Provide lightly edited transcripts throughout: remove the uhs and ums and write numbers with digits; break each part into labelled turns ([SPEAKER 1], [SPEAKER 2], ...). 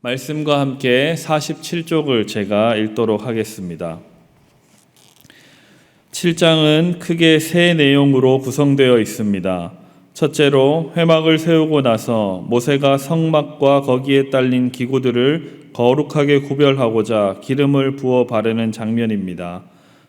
[SPEAKER 1] 말씀과 함께 47쪽을 제가 읽도록 하겠습니다. 7장은 크게 세 내용으로 구성되어 있습니다. 첫째로 회막을 세우고 나서 모세가 성막과 거기에 딸린 기구들을 거룩하게 구별하고자 기름을 부어 바르는 장면입니다.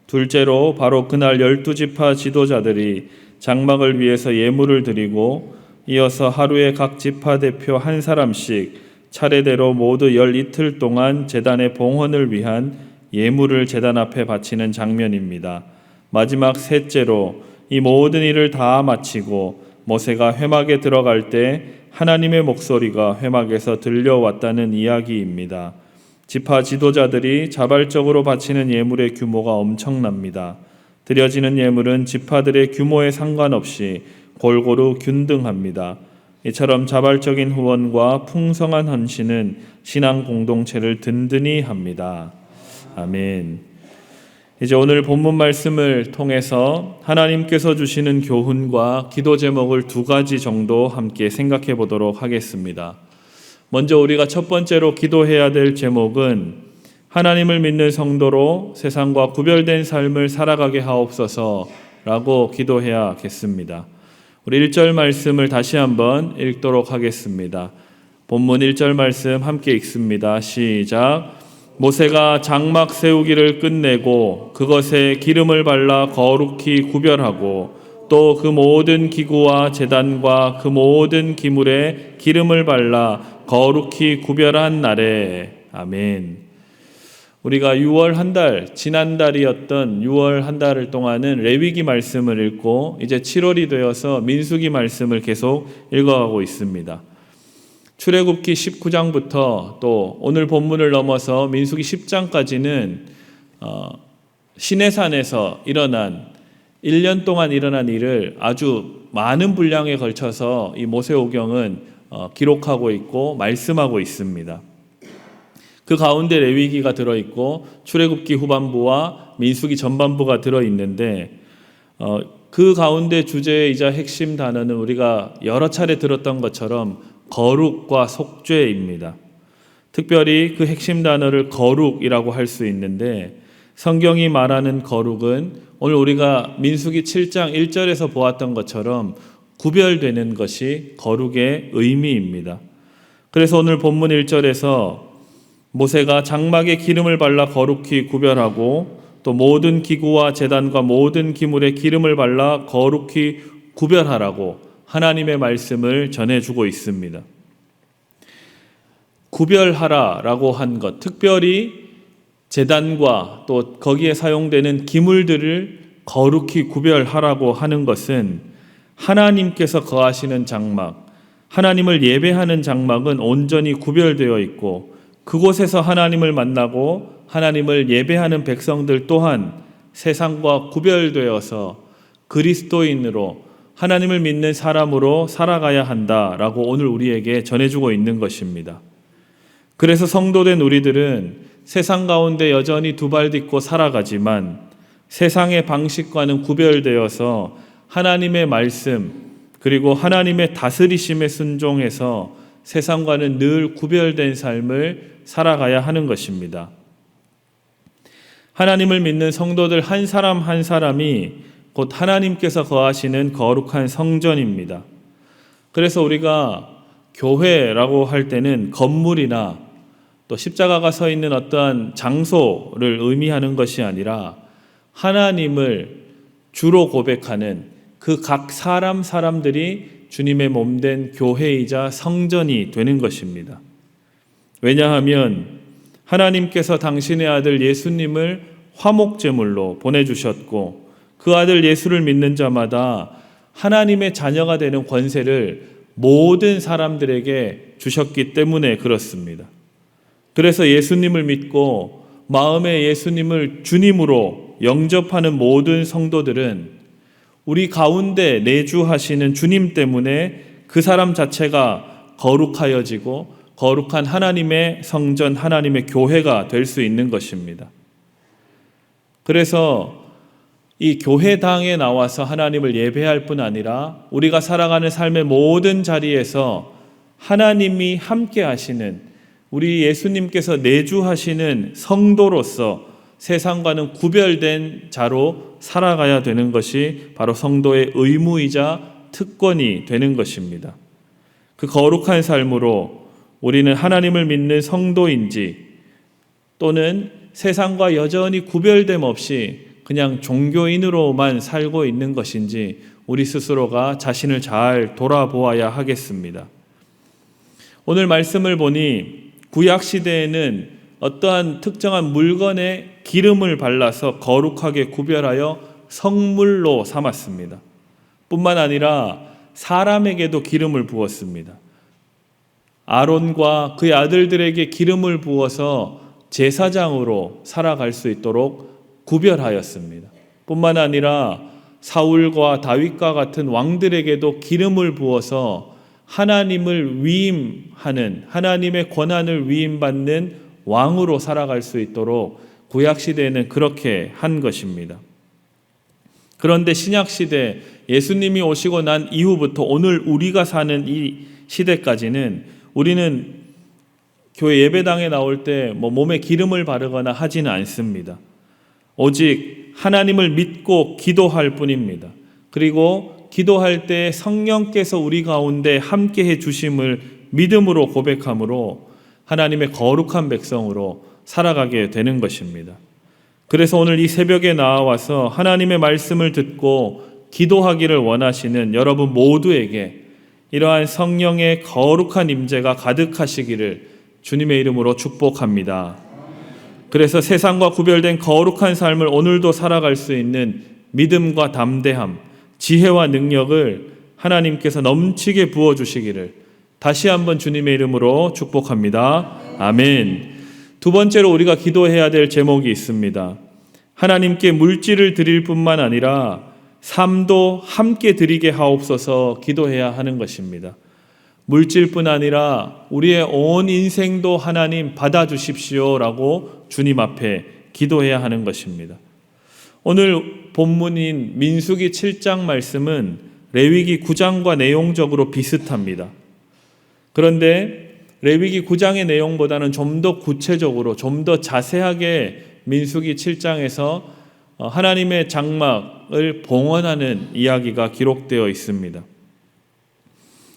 [SPEAKER 1] 둘째로 바로 그날 12지파 지도자들이 장막을 위해서 예물을 드리고 이어서 하루에 각 지파 대표 한 사람씩 차례대로 모두 12틀 동안 제단의 봉헌을 위한 예물을 제단 앞에 바치는 장면입니다. 마지막 셋째로 이 모든 일을 다 마치고 모세가 회막에 들어갈 때 하나님의 목소리가 회막에서 들려왔다는 이야기입니다. 지파 지도자들이 자발적으로 바치는 예물의 규모가 엄청납니다. 드려지는 예물은 지파들의 규모에 상관없이 골고루 균등합니다. 이처럼 자발적인 후원과 풍성한 헌신은 신앙 공동체를 든든히 합니다. 아멘. 이제 오늘 본문 말씀을 통해서 하나님께서 주시는 교훈과 기도 제목을 두 가지 정도 함께 생각해 보도록 하겠습니다. 먼저 우리가 첫 번째로 기도해야 될 제목은 하나님을 믿는 성도로 세상과 구별된 삶을 살아가게 하옵소서라고 기도해야겠습니다. 우리 1절 말씀을 다시 한번 읽도록 하겠습니다. 본문 1절 말씀 함께 읽습니다. 시작. 모세가 장막 세우기를 끝내고 그것에 기름을 발라 거룩히 구별하고 또 그 모든 기구와 제단과 그 모든 기물에 기름을 발라 거룩히 구별한 날에. 아멘. 우리가 6월 한 달, 지난달이었던 6월 한 달을 동안은 레위기 말씀을 읽고 이제 7월이 되어서 민수기 말씀을 계속 읽어가고 있습니다. 출애굽기 19장부터 또 오늘 본문을 넘어서 민수기 10장까지는 시내산에서 일어난 1년 동안 일어난 일을 아주 많은 분량에 걸쳐서 이 모세오경은 기록하고 있고 말씀하고 있습니다. 그 가운데 레위기가 들어있고 출애굽기 후반부와 민수기 전반부가 들어있는데 그 가운데 주제이자 핵심 단어는 우리가 여러 차례 들었던 것처럼 거룩과 속죄입니다. 특별히 그 핵심 단어를 거룩이라고 할 수 있는데 성경이 말하는 거룩은 오늘 우리가 민수기 7장 1절에서 보았던 것처럼 구별되는 것이 거룩의 의미입니다. 그래서 오늘 본문 1절에서 모세가 장막에 기름을 발라 거룩히 구별하고 또 모든 기구와 제단과 모든 기물에 기름을 발라 거룩히 구별하라고 하나님의 말씀을 전해주고 있습니다. 구별하라라고 한 것, 특별히 제단과 또 거기에 사용되는 기물들을 거룩히 구별하라고 하는 것은 하나님께서 거하시는 장막, 하나님을 예배하는 장막은 온전히 구별되어 있고 그곳에서 하나님을 만나고 하나님을 예배하는 백성들 또한 세상과 구별되어서 그리스도인으로 하나님을 믿는 사람으로 살아가야 한다라고 오늘 우리에게 전해주고 있는 것입니다. 그래서 성도된 우리들은 세상 가운데 여전히 두 발 딛고 살아가지만 세상의 방식과는 구별되어서 하나님의 말씀 그리고 하나님의 다스리심에 순종해서 세상과는 늘 구별된 삶을 살아가야 하는 것입니다. 하나님을 믿는 성도들 한 사람 한 사람이 곧 하나님께서 거하시는 거룩한 성전입니다. 그래서 우리가 교회라고 할 때는 건물이나 또 십자가가 서 있는 어떠한 장소를 의미하는 것이 아니라 하나님을 주로 고백하는 그 각 사람들이 주님의 몸된 교회이자 성전이 되는 것입니다. 왜냐하면 하나님께서 당신의 아들 예수님을 화목제물로 보내주셨고 그 아들 예수를 믿는 자마다 하나님의 자녀가 되는 권세를 모든 사람들에게 주셨기 때문에 그렇습니다. 그래서 예수님을 믿고 마음에 예수님을 주님으로 영접하는 모든 성도들은 우리 가운데 내주하시는 주님 때문에 그 사람 자체가 거룩하여지고 거룩한 하나님의 성전, 하나님의 교회가 될 수 있는 것입니다. 그래서 이 교회당에 나와서 하나님을 예배할 뿐 아니라 우리가 살아가는 삶의 모든 자리에서 하나님이 함께 하시는 우리 예수님께서 내주하시는 성도로서 세상과는 구별된 자로 살아가야 되는 것이 바로 성도의 의무이자 특권이 되는 것입니다. 그 거룩한 삶으로 우리는 하나님을 믿는 성도인지 또는 세상과 여전히 구별됨 없이 그냥 종교인으로만 살고 있는 것인지 우리 스스로가 자신을 잘 돌아보아야 하겠습니다. 오늘 말씀을 보니 구약 시대에는 어떠한 특정한 물건에 기름을 발라서 거룩하게 구별하여 성물로 삼았습니다. 뿐만 아니라 사람에게도 기름을 부었습니다. 아론과 그의 아들들에게 기름을 부어서 제사장으로 살아갈 수 있도록 구별하였습니다. 뿐만 아니라 사울과 다윗과 같은 왕들에게도 기름을 부어서 하나님을 위임하는, 하나님의 권한을 위임받는 왕으로 살아갈 수 있도록 구약시대에는 그렇게 한 것입니다. 그런데 신약시대 예수님이 오시고 난 이후부터 오늘 우리가 사는 이 시대까지는 우리는 교회 예배당에 나올 때 몸에 기름을 바르거나 하지는 않습니다. 오직 하나님을 믿고 기도할 뿐입니다. 그리고 기도할 때 성령께서 우리 가운데 함께해 주심을 믿음으로 고백함으로 하나님의 거룩한 백성으로 살아가게 되는 것입니다. 그래서 오늘 이 새벽에 나와서 하나님의 말씀을 듣고 기도하기를 원하시는 여러분 모두에게 이러한 성령의 거룩한 임재가 가득하시기를 주님의 이름으로 축복합니다. 그래서 세상과 구별된 거룩한 삶을 오늘도 살아갈 수 있는 믿음과 담대함, 지혜와 능력을 하나님께서 넘치게 부어주시기를 다시 한번 주님의 이름으로 축복합니다. 아멘. 두 번째로 우리가 기도해야 될 제목이 있습니다. 하나님께 물질을 드릴 뿐만 아니라 삶도 함께 드리게 하옵소서 기도해야 하는 것입니다. 물질뿐 아니라 우리의 온 인생도 하나님 받아주십시오라고 주님 앞에 기도해야 하는 것입니다. 오늘 본문인 민수기 7장 말씀은 레위기 9장과 내용적으로 비슷합니다. 그런데 레위기 9장의 내용보다는 좀 더 구체적으로 좀 더 자세하게 민수기 7장에서 하나님의 장막을 봉헌하는 이야기가 기록되어 있습니다.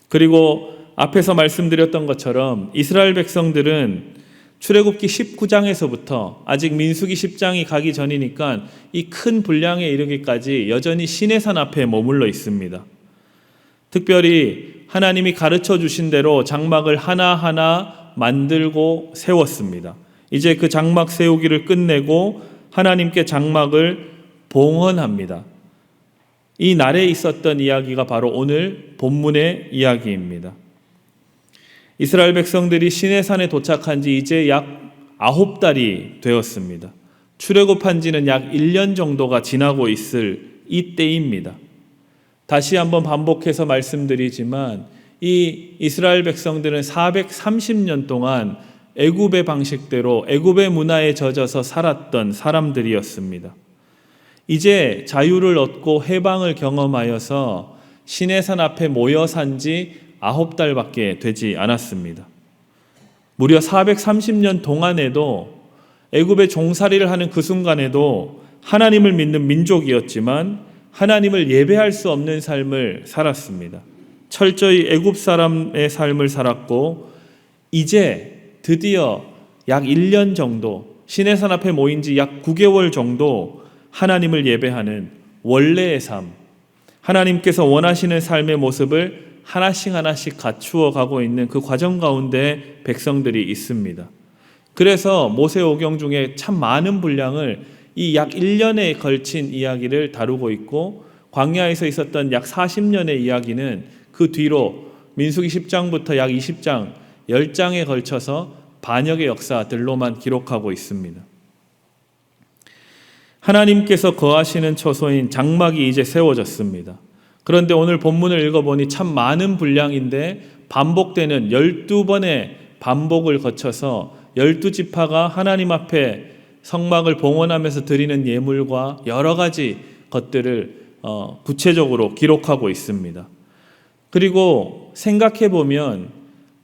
[SPEAKER 1] 그리고 앞에서 말씀드렸던 것처럼 이스라엘 백성들은 출애굽기 19장에서부터 아직 민수기 10장이 가기 전이니까 이 큰 분량에 이르기까지 여전히 시내산 앞에 머물러 있습니다. 특별히 하나님이 가르쳐 주신 대로 장막을 하나하나 만들고 세웠습니다. 이제 그 장막 세우기를 끝내고 하나님께 장막을 봉헌합니다. 이 날에 있었던 이야기가 바로 오늘 본문의 이야기입니다. 이스라엘 백성들이 시내산에 도착한 지 이제 약 9달이 되었습니다. 출애굽한 지는 약 1년 정도가 지나고 있을 이때입니다. 다시 한번 반복해서 말씀드리지만 이 이스라엘 백성들은 430년 동안 애굽의 방식대로 애굽의 문화에 젖어서 살았던 사람들이었습니다. 이제 자유를 얻고 해방을 경험하여서 시내산 앞에 모여 산 지 9달밖에 되지 않았습니다. 무려 430년 동안에도 애굽의 종살이를 하는 그 순간에도 하나님을 믿는 민족이었지만 하나님을 예배할 수 없는 삶을 살았습니다. 철저히 애굽 사람의 삶을 살았고 이제 드디어 약 1년 정도 시내산 앞에 모인 지 약 9개월 정도 하나님을 예배하는 원래의 삶, 하나님께서 원하시는 삶의 모습을 하나씩 갖추어 가고 있는 그 과정 가운데 백성들이 있습니다. 그래서 모세오경 중에 참 많은 분량을 이 약 1년에 걸친 이야기를 다루고 있고 광야에서 있었던 약 40년의 이야기는 그 뒤로 민수기 10장부터 약 20장, 10장에 걸쳐서 반역의 역사들로만 기록하고 있습니다. 하나님께서 거하시는 처소인 장막이 이제 세워졌습니다. 그런데 오늘 본문을 읽어보니 참 많은 분량인데 반복되는 12번의 반복을 거쳐서 12지파가 하나님 앞에 성막을 봉헌하면서 드리는 예물과 여러 가지 것들을 구체적으로 기록하고 있습니다. 그리고 생각해보면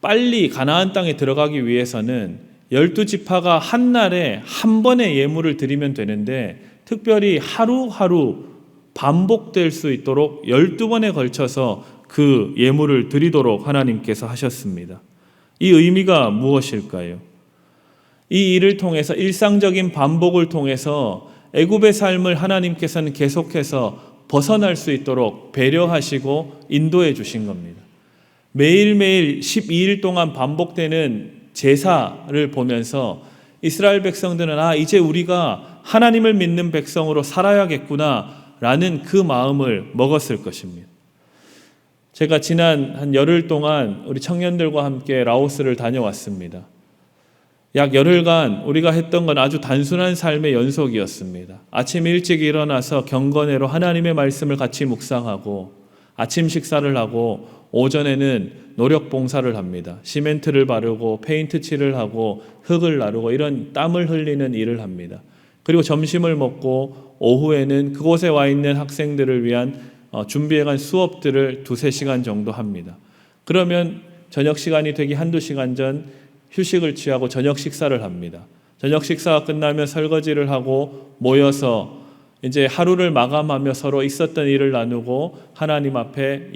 [SPEAKER 1] 빨리 가나안 땅에 들어가기 위해서는 12지파가 한 날에 한 번의 예물을 드리면 되는데 특별히 하루하루 반복될 수 있도록 12번에 걸쳐서 그 예물을 드리도록 하나님께서 하셨습니다. 이 의미가 무엇일까요? 이 일을 통해서 일상적인 반복을 통해서 애굽의 삶을 하나님께서는 계속해서 벗어날 수 있도록 배려하시고 인도해 주신 겁니다. 매일매일 12일 동안 반복되는 제사를 보면서 이스라엘 백성들은 이제 우리가 하나님을 믿는 백성으로 살아야겠구나 라는 그 마음을 먹었을 것입니다. 제가 지난 한 열흘 동안 우리 청년들과 함께 라오스를 다녀왔습니다. 약 열흘간 우리가 했던 건 아주 단순한 삶의 연속이었습니다. 아침 일찍 일어나서 경건회로 하나님의 말씀을 같이 묵상하고 아침 식사를 하고 오전에는 노력 봉사를 합니다. 시멘트를 바르고 페인트 칠을 하고 흙을 나르고 이런 땀을 흘리는 일을 합니다. 그리고 점심을 먹고 오후에는 그곳에 와 있는 학생들을 위한 준비해간 수업들을 2-3시간 정도 합니다. 그러면 저녁 시간이 되기 1-2시간 전 휴식을 취하고 저녁 식사를 합니다. 저녁 식사가 끝나면 설거지를 하고 모여서 이제 하루를 마감하며 서로 있었던 일을 나누고 하나님 앞에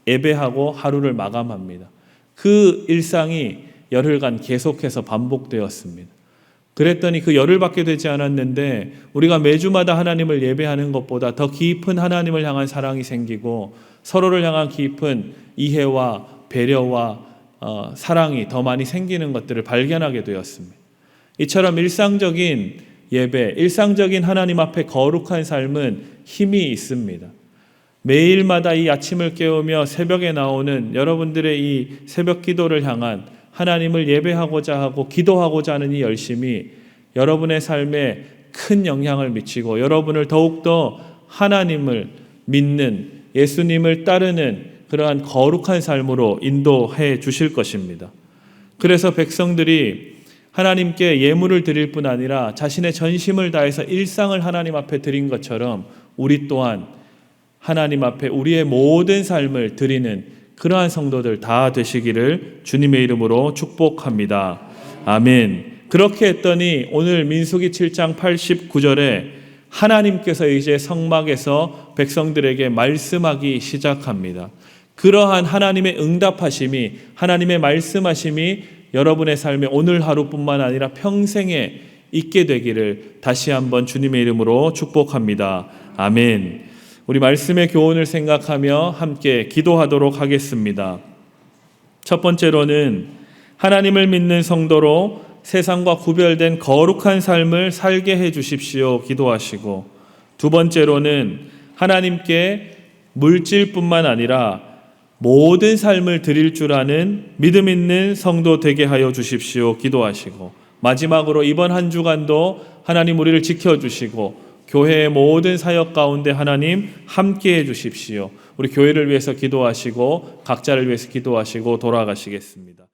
[SPEAKER 1] 예배하고 하루를 마감합니다. 그 일상이 열흘간 계속해서 반복되었습니다. 그랬더니 그 열흘밖에 되지 않았는데 우리가 매주마다 하나님을 예배하는 것보다 더 깊은 하나님을 향한 사랑이 생기고 서로를 향한 깊은 이해와 배려와 사랑이 더 많이 생기는 것들을 발견하게 되었습니다. 이처럼 일상적인 예배, 일상적인 하나님 앞에 거룩한 삶은 힘이 있습니다. 매일마다 이 아침을 깨우며 새벽에 나오는 여러분들의 이 새벽 기도를 향한 하나님을 예배하고자 하고 기도하고자 하는 이 열심이 여러분의 삶에 큰 영향을 미치고 여러분을 더욱더 하나님을 믿는 예수님을 따르는 그러한 거룩한 삶으로 인도해 주실 것입니다. 그래서 백성들이 하나님께 예물을 드릴 뿐 아니라 자신의 전심을 다해서 일상을 하나님 앞에 드린 것처럼 우리 또한 하나님 앞에 우리의 모든 삶을 드리는 그러한 성도들 다 되시기를 주님의 이름으로 축복합니다. 아멘. 그렇게 했더니 오늘 민수기 7장 89절에 하나님께서 이제 성막에서 백성들에게 말씀하기 시작합니다. 그러한 하나님의 응답하심이, 하나님의 말씀하심이 여러분의 삶에 오늘 하루뿐만 아니라 평생에 있게 되기를 다시 한번 주님의 이름으로 축복합니다. 아멘. 우리 말씀의 교훈을 생각하며 함께 기도하도록 하겠습니다. 첫 번째로는 하나님을 믿는 성도로 세상과 구별된 거룩한 삶을 살게 해 주십시오 기도하시고, 두 번째로는 하나님께 물질뿐만 아니라 모든 삶을 드릴 줄 아는 믿음 있는 성도 되게 하여 주십시오 기도하시고, 마지막으로 이번 한 주간도 하나님 우리를 지켜주시고 교회의 모든 사역 가운데 하나님 함께해 주십시오. 우리 교회를 위해서 기도하시고 각자를 위해서 기도하시고 돌아가시겠습니다.